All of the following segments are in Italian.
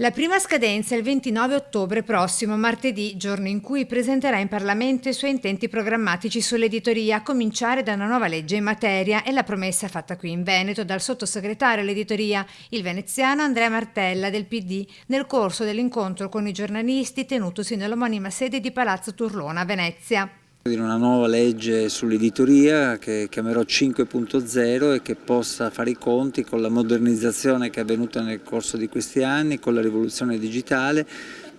La prima scadenza è il 29 ottobre prossimo, martedì, giorno in cui presenterà in Parlamento i suoi intenti programmatici sull'editoria, a cominciare da una nuova legge in materia. È la promessa fatta qui in Veneto dal sottosegretario all'editoria, il veneziano Andrea Martella del PD, nel corso dell'incontro con i giornalisti tenutosi nell'omonima sede di Palazzo Turlona a Venezia. Di una nuova legge sull'editoria che chiamerò 5.0 e che possa fare i conti con la modernizzazione che è avvenuta nel corso di questi anni, con la rivoluzione digitale,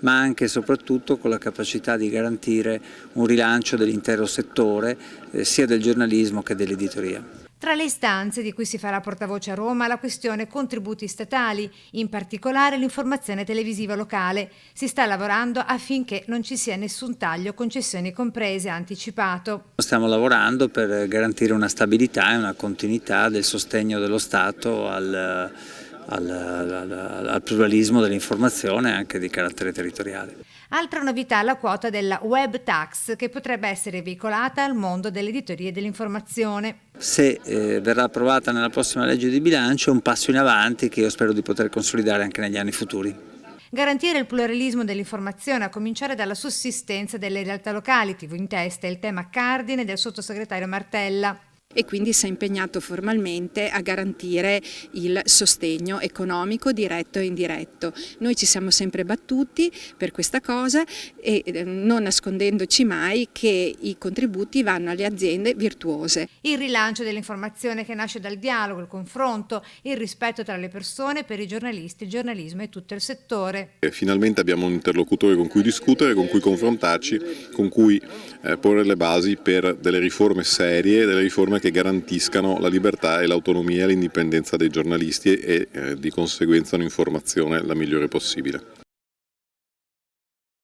ma anche e soprattutto con la capacità di garantire un rilancio dell'intero settore, sia del giornalismo che dell'editoria. Tra le istanze di cui si farà portavoce a Roma la questione contributi statali, in particolare l'informazione televisiva locale. Si sta lavorando affinché non ci sia nessun taglio, concessioni comprese, ha anticipato. Stiamo lavorando per garantire una stabilità e una continuità del sostegno dello Stato al pluralismo dell'informazione anche di carattere territoriale. Altra novità, la quota della web tax che potrebbe essere veicolata al mondo dell'editoria e dell'informazione. Se verrà approvata nella prossima legge di bilancio è un passo in avanti che io spero di poter consolidare anche negli anni futuri. Garantire il pluralismo dell'informazione, a cominciare dalla sussistenza delle realtà locali, TV in testa, è il tema cardine del sottosegretario Martella. E quindi si è impegnato formalmente a garantire il sostegno economico diretto e indiretto. Noi ci siamo sempre battuti per questa cosa e non nascondendoci mai che i contributi vanno alle aziende virtuose. Il rilancio dell'informazione che nasce dal dialogo, il confronto, il rispetto tra le persone per i giornalisti, il giornalismo e tutto il settore. Finalmente abbiamo un interlocutore con cui discutere, con cui confrontarci, con cui porre le basi per delle riforme serie, delle riforme che garantiscano la libertà e l'autonomia e l'indipendenza dei giornalisti e di conseguenza un'informazione la migliore possibile.